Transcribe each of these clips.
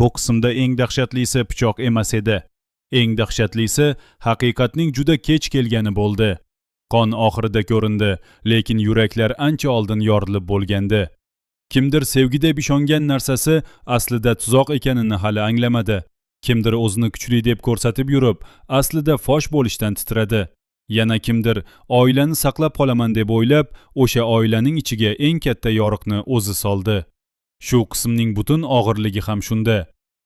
Bu qismda eng dahshatlisi pichoq emas edi. Eng dahshatlisi haqiqatning juda kech kelgani bo'ldi. Qon oxirida ko'rindi, lekin yuraklar ancha oldin yorilib bo'lgandi. Kimdir sevgi deb ishongan narsasi aslida tuzoq ekanini hali anglamadi. Kimdir o'zini kuchli deb ko'rsatib yurib, aslida fosh bo'lishdan titradi. Yana kimdir oilani saqlab qolaman deb o'ylab, o'sha oilaning ichiga eng katta yoriqni o'zi soldi. Shu qismning butun og'irligi ham shunda.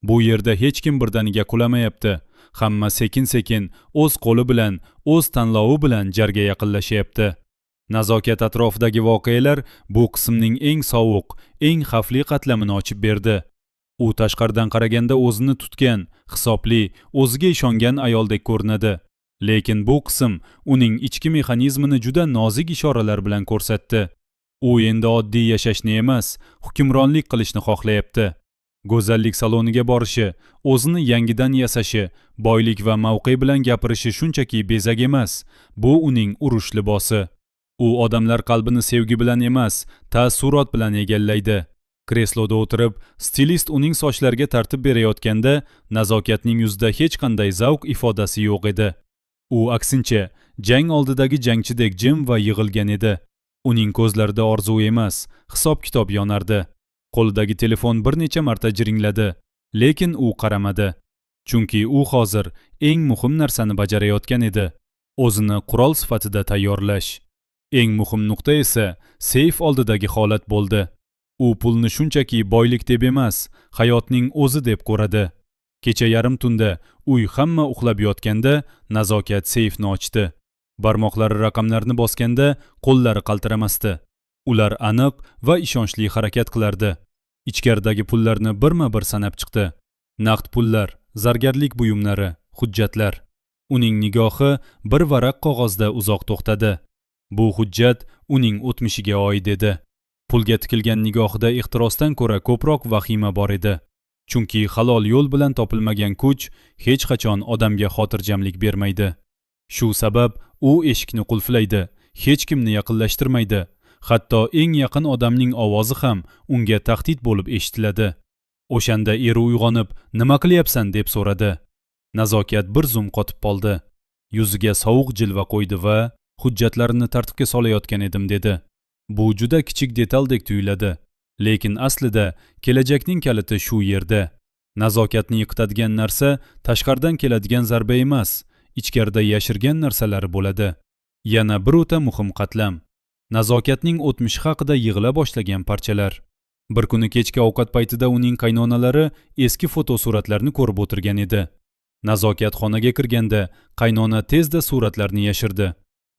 Bu yerda hech kim birdaniga qulamayapti. Hamma sekin-sekin o'z qo'li bilan, o'z tanlovi bilan jarga yaqinlashyapti. Nazokat atrofidagi voqealar bu qismning eng sovuq, eng xavfli qatlamini ochib berdi. U tashqaridan qaraganda o'zini tutgan, hisobli, o'ziga ishongan ayoldek ko'rinadi. Lekin bu qism uning ichki mexanizmini juda nozik ishoralar bilan ko'rsatdi. U endi oddiy yashashni emas, hukmronlik qilishni xohlayapti. Go'zallik saloniga borishi, o'zini yangidan yasashi, boylik va mavqe bilan gapirishi shunchaki bezak emas, bu uning urush libosi. U odamlar qalbini sevgi bilan emas, taassurot bilan egallaydi. Kresloda o'tirib, stilist uning sochlariga tartib berayotganda, nazokatning yuzida hech qanday zavq ifodasi yo'q edi. U aksincha, jang oldidagi jangchidek jim va yig'ilgan edi. Uning ko'zlarida orzu emas, hisob-kitob yonardi. Qo'lidagi telefon bir necha marta jiringladi, lekin u qaramadi. Chunki u hozir eng muhim narsani bajarayotgan edi. O'zini qurol sifatida tayyorlash. Eng muhim nuqta esa seyf oldidagi holat bo'ldi. U pulni shunchaki boylik deb emas, hayotning o'zi deb ko'radi. Kecha yarim tunda uy hamma uxlab yotganda nazokat seyfni ochdi. Barmoqlari raqamlarni bosganda qo'llari qaltiramasdi. Ular aniq va ishonchli harakat qilardi. Ichkaridagi pullarni birma-bir sanab chiqdi. Naqd pullar, zargarlik buyumlari, hujjatlar. Uning nigohi bir varaq qog'ozda uzoq to'xtadi. Bu hujjat uning o'tmishiga oid edi. Pulga tikilgan nigohida ehtirosdan ko'ra ko'proq vahima bor edi. Chunki halol yo'l bilan topilmagan kuch hech qachon odamga xotirjamlik bermaydi. Shu sabab u eshikni qulflaydi, hech kimni yaqinlashtirmaydi. Hatto eng yaqin odamning ovozi ham unga tahdid bo'lib eshitiladi. O'shanda eri uyg'onib, "Nima qilyapsan?" deb so'radi. Nazokat bir zum qotib qoldi. Yuziga sovuq jilva qo'ydi va "Hujjatlarini tartibga solayotgan edim" dedi. Bu juda kichik detaldek tuyuladi, lekin aslida kelajakning kaliti shu yerda. Nazokatni yiqitadigan narsa tashqaridan keladigan zarba emas, ichkarida yashirgan narsalari bo'ladi. Yana bir o'ta muhim qatlam. Nazokatning o'tmishi haqida yig'ila boshlagan parchalar. Bir kuni kechki ovqat paytida uning qaynonalari eski fotosuratlarni ko'rib o'tirgan edi. Nazokat xonaga kirganda qaynona tezda suratlarni yashirdi.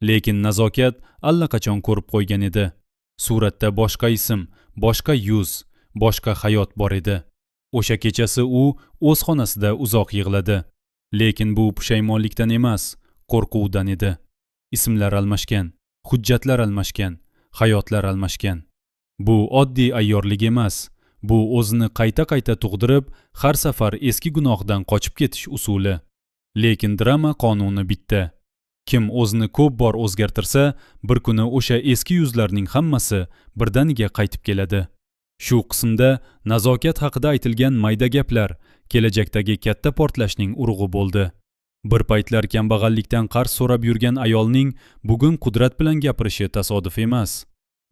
Lekin nazokat allaqachon ko'rib qo'ygan edi. Suratda boshqa ism, boshqa yuz, boshqa hayot bor edi. O'sha kechasi u o'z xonasida uzoq yig'ladi. Lekin bu pushaymonlikdan emas, qo'rquvdan edi. Ismlar almashgan, hujjatlar almashgan, hayotlar almashgan. Bu oddiy ayyorlik emas, bu o'zini qayta-qayta tug'dirib, har safar eski gunohdan qochib ketish usuli. Lekin drama qonuni bitta. Kim o'zini ko'p bor o'zgartirsa, bir kuni o'sha eski yuzlarning hammasi birdaniga qaytib keladi. Shu qismda nazokat haqida aytilgan mayda gaplar kelajakdagi katta portlashning urug'i bo'ldi. Bir paytlar kambag'allikdan qarz so'rab yurgan ayolning bugun qudrat bilan gapirishi tasodif emas.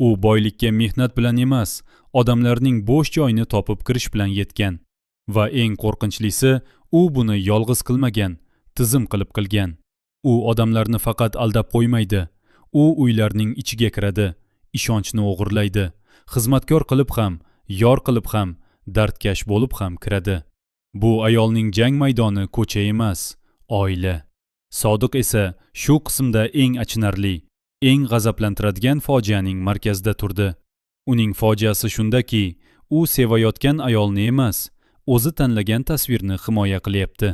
U boylikka mehnat bilan emas, odamlarning bo'sh joyini topib kirish bilan yetgan. Va eng qo'rqinchlisi, u buni yolg'iz qilmagan, tizim qilib qilgan. U odamlarni faqat aldab qo'ymaydi. U uylarning ichiga kiradi, ishonchni o'g'irlaydi. Xizmatkor qilib ham, yor qilib ham, dardkash bo'lib ham kiradi. Bu ayolning jang maydoni ko'cha emas, oila. Sodiq esa shu qismda eng achinarli, eng g'azablantiradigan fojianing markazida turdi. Uning fojiasi shundaki, u sevayotgan ayolni emas, o'zi tanlagan tasvirni himoya qilyapti.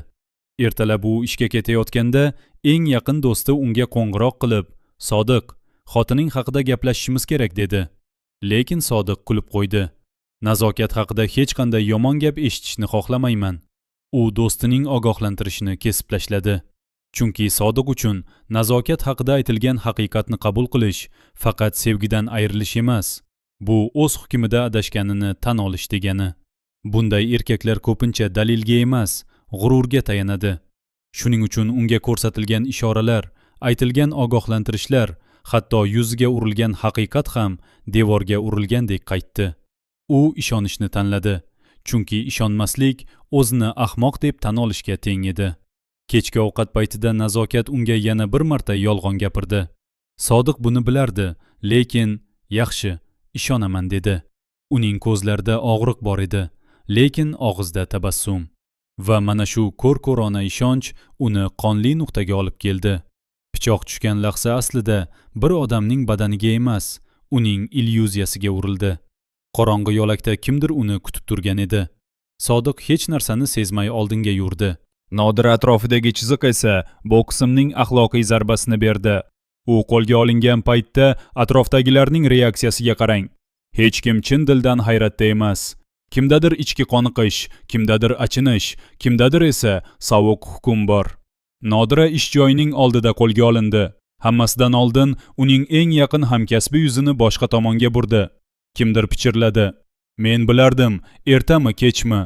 Ertalab u ishga ketayotganda eng yaqin do'sti unga qo'ng'iroq qilib, "Sodiq, xotining haqida gaplashishimiz kerak" dedi. Lekin Sodiq kulib qo'ydi. Nazokat haqida hech qanday yomon gap eshitishni xohlamayman. U do'stining ogohlantirishini kesib tashladi. Chunki Sodiq uchun nazokat haqida aytilgan haqiqatni qabul qilish faqat sevgidan ayrilish emas, bu o'z hukmida adashganini tan olish degani. Bunday erkaklar ko'pincha dalilga emas, g'ururga tayanadi. Shuning uchun unga ko'rsatilgan ishoralar, aytilgan ogohlantirishlar, hatto yuziga urilgan haqiqat ham devorga urilgandek qaytdi. U ishonishni tanladi, chunki ishonmaslik o'zini ahmoq deb tan olishga teng edi. Kechki ovqat paytida nazokat unga yana bir marta yolg'on gapirdi. Sodiq buni bilardi, lekin yaxshi, ishonaman dedi. Uning ko'zlarida og'riq bor edi, lekin og'izda tabassum. Va mana shu ko'r-ko'rona ishonch uni qonli nuqtaga olib keldi. Pichoq tushgan lahza aslida bir odamning badaniga emas, uning illyuziyasiga urildi. Qorong'i yo'lakda kimdir uni kutib turgan edi. Sodiq hech narsani sezmay oldinga yurdi. Nodira atrofidagi chiziq esa bu qismning axloqiy zarbasini berdi. U qo'lga olingan paytda atrofdagilarning reaksiyasiga qarang. Hech kim chin dildan hayratda emas. Kimdadir ichki qoniqish, kimdadir achinish, kimdadir esa sovuq hukm bor. Nodira ish joyining oldida qo'lga olindi. Hammasidan oldin uning eng yaqin hamkasbi yuzini boshqa tomonga burdi. Kimdir pichirladi. Men bilardim, ertami, kechmi?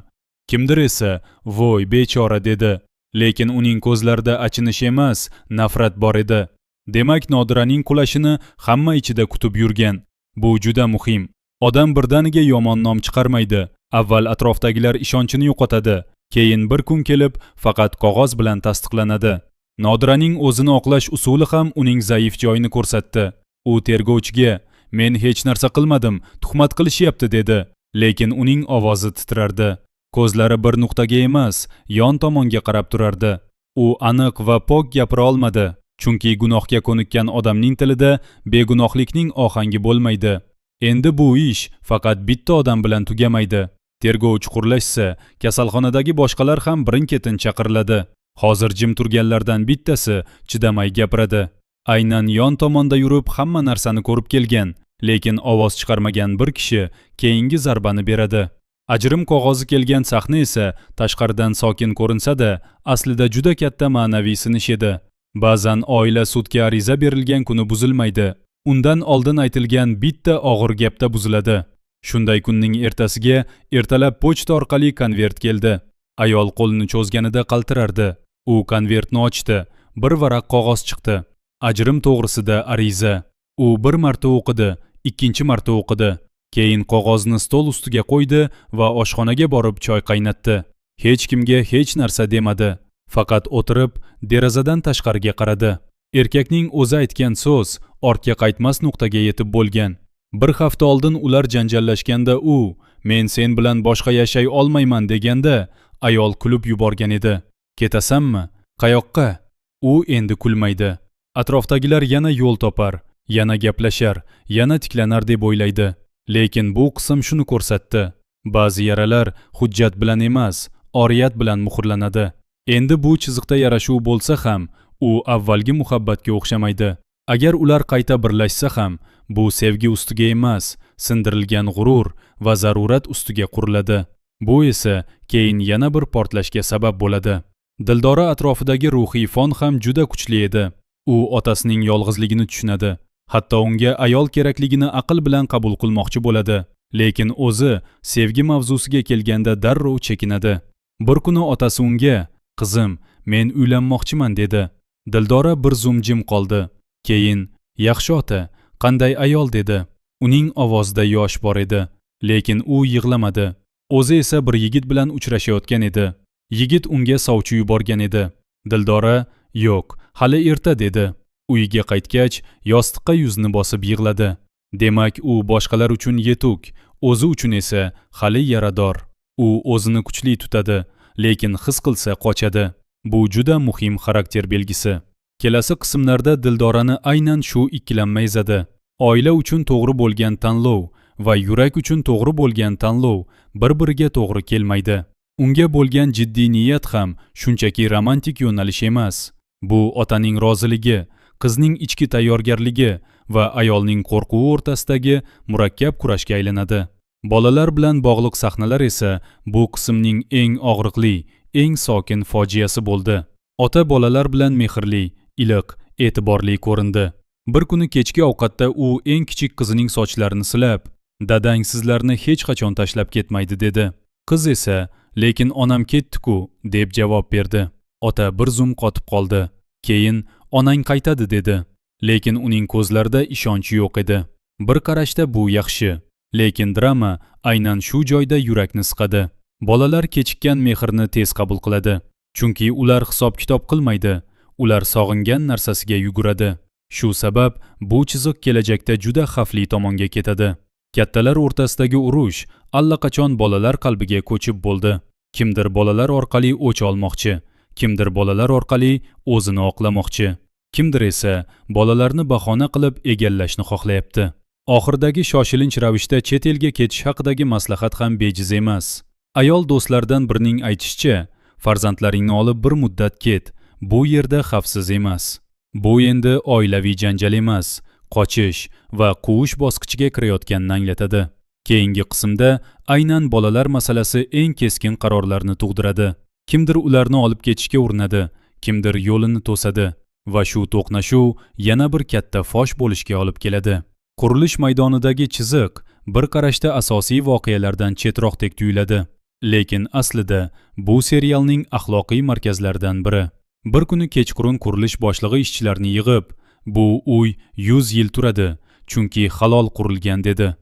Kimdir esa, voy bechora dedi. Lekin uning ko'zlarida achinish emas, nafrat bor edi. Demak, Nodiraning qulashini hamma ichida kutib yurgan. Bu juda muhim. Odam birdaniga yomon nom chiqarmaydi. Avval atrofdagilar ishonchini yo'qotadi, keyin bir kun kelib faqat qog'oz bilan tasdiqlanadi. Nodiraning o'zini oqlash usuli ham uning zaif joyini ko'rsatdi. U tergovchiga, men hech narsa qilmadim, tuhmat qilishyapti dedi. Lekin uning ovozi titrardi. Ko'zlari bir nuqtaga emas, yon tomonga qarab turardi. U aniq va pok gapira olmadi, chunki gunohga ko'nikkan odamning tilida begunohlikning ohangi bo'lmaydi. Endi bu ish faqat bitta odam bilan tugamaydi. Tergov chuqurlashsa, kasalxonadagi boshqalar ham birin-ketin chaqiriladi. Hozir jim turganlardan bittasi chidamay gapiradi. Aynan yon tomonda yurib hamma narsani ko'rib kelgan, lekin ovoz chiqarmagan bir kishi keyingi zarbani beradi. Ajrim qog'ozi kelgan sahna esa tashqaridan sokin ko'rinsa-da, aslida juda katta ma'naviy sinish edi. Ba'zan oila sudga ariza berilgan kuni buzilmaydi. Undan oldin aytilgan bitta og'ir gapda buziladi. Shunday kunning ertasiga ertalab pochta orqali konvert keldi. Ayol qo'lini cho'zganida qaltirardi. U konvertni ochdi. Bir varaq qog'oz chiqdi. Ajrim to'g'risida ariza. U bir marta o'qidi, ikkinchi marta o'qidi. Keyin qog'ozni stol ustiga qo'ydi va oshxonaga borib choy qaynatdi. Hech kimga hech narsa demadi. Faqat o'tirib, derazadan tashqariga qaradi. Erkakning o'zi aytgan so'z ortga qaytmas nuqtaga yetib bo'lgan. Bir hafta oldin ular janjallashganda u, men sen bilan boshqa yashay olmayman deganda, ayol kulib yuborgan edi. Ketasanmi? Qayoqqa? U endi kulmaydi. Atrofdagilar yana yo'l topar, yana gaplashar, yana tiklanar deb o'ylaydi. Lekin bu qism shuni ko'rsatdi. Ba'zi yaralar hujjat bilan emas, oriyat bilan muhrlanadi. Endi bu chiziqda yarashuv bo'lsa ham, u avvalgi muhabbatga o'xshamaydi. Agar ular qayta birlashsa ham, bu sevgi ustiga emas, sindirilgan g'urur va zarurat ustiga quriladi. Bu esa keyin yana bir portlashga sabab bo'ladi. Dildora atrofidagi ruhiy fon ham juda kuchli edi. U otasining yolg'izligini tushunadi. Hatto unga ayol kerakligini aql bilan qabul qilmoqchi bo'ladi. Lekin o'zi sevgi mavzusiga kelganda darrov chekinadi. Bir kuni otasi unga, "Qizim, men uylanmoqchiman" dedi. Dildora bir zum jim qoldi. Keyin, "Yaxshi ota, qanday ayol?" dedi. Uning ovozida yosh bor edi, lekin u yig'lamadi. O'zi esa bir yigit bilan uchrashayotgan edi. Yigit unga sovchi yuborgan edi. Dildora, "Yo'q, hali erta" dedi. Uyiga qaytgach, yostiqqa yuzni bosib yig'ladi. Demak, u boshqalar uchun yetuk, o'zi uchun esa hali yarador. U o'zini kuchli tutadi, lekin his qilsa qochadi. Bu juda muhim xarakter belgisi. Kelasi qismlarda Dildorani aynan shu ikkilanma ezadi. Oila uchun to'g'ri bo'lgan tanlov va yurak uchun to'g'ri bo'lgan tanlov bir-biriga to'g'ri kelmaydi. Unga bo'lgan jiddiy niyat ham shunchaki romantik yo'nalish emas. Bu otaning roziligi, qizning ichki tayyorgarligi va ayolning qo'rquvi o'rtasidagi murakkab kurashga aylanadi. Bolalar bilan bog'liq sahnalar esa bu qismning eng og'riqli, eng sokin fojiasi bo'ldi. Ota bolalar bilan mehrli, iliq, e'tiborli ko'rindi. Bir kuni kechki ovqatda u eng kichik qizining sochlarini silab, "Dadang sizlarni hech qachon tashlab ketmaydi" dedi. Qiz esa, lekin onam ketdi-ku, deb javob berdi. Ota bir zum qotib qoldi. Keyin onang qaytadi dedi. Lekin uning ko'zlarida ishonch yo'q edi. Bir qarashda bu yaxshi, lekin drama aynan shu joyda yurakni siqadi. Bolalar kechikkan mehrni tez qabul qiladi, chunki ular hisob-kitob qilmaydi. Ular sog'ingan narsasiga yuguradi. Shu sabab bu chiziq kelajakda juda xavfli tomonga ketadi. Kattalar o'rtasidagi urush allaqachon bolalar qalbiga ko'chib bo'ldi. Kimdir bolalar orqali o'ch olmoqchi, kimdir bolalar orqali o'zini oqlamoqchi, kimdir esa bolalarni bahona qilib egallashni xohlayapti. Oxirdagi shoshilinch ravishda chet elga ketish haqidagi maslahat ham bejiz emas. Ayol do'stlardan birining aytishicha, farzandlaringni olib bir muddat ket, bu yerda xavfsiz emas. Bu endi oilaviy janjal emas, qochish va quvish bosqichiga kirayotganini anglatadi. Keyingi qismda aynan bolalar masalasi eng keskin qarorlarni tug'diradi. Kimdir ularni olib ketishga urinadi, kimdir yo'lini to'sadi va shu to'qnashuv yana bir katta fosh bo'lishga olib keladi. Qurilish maydonidagi chiziq bir qarashda asosiy voqealardan chetroqdek tuyuladi, lekin aslida bu serialning axloqiy markazlaridan biri. Bir kuni kechqurun qurilish boshlig'i ishchilarni yig'ib, bu uy 100 yil turadi, chunki halol qurilgan dedi.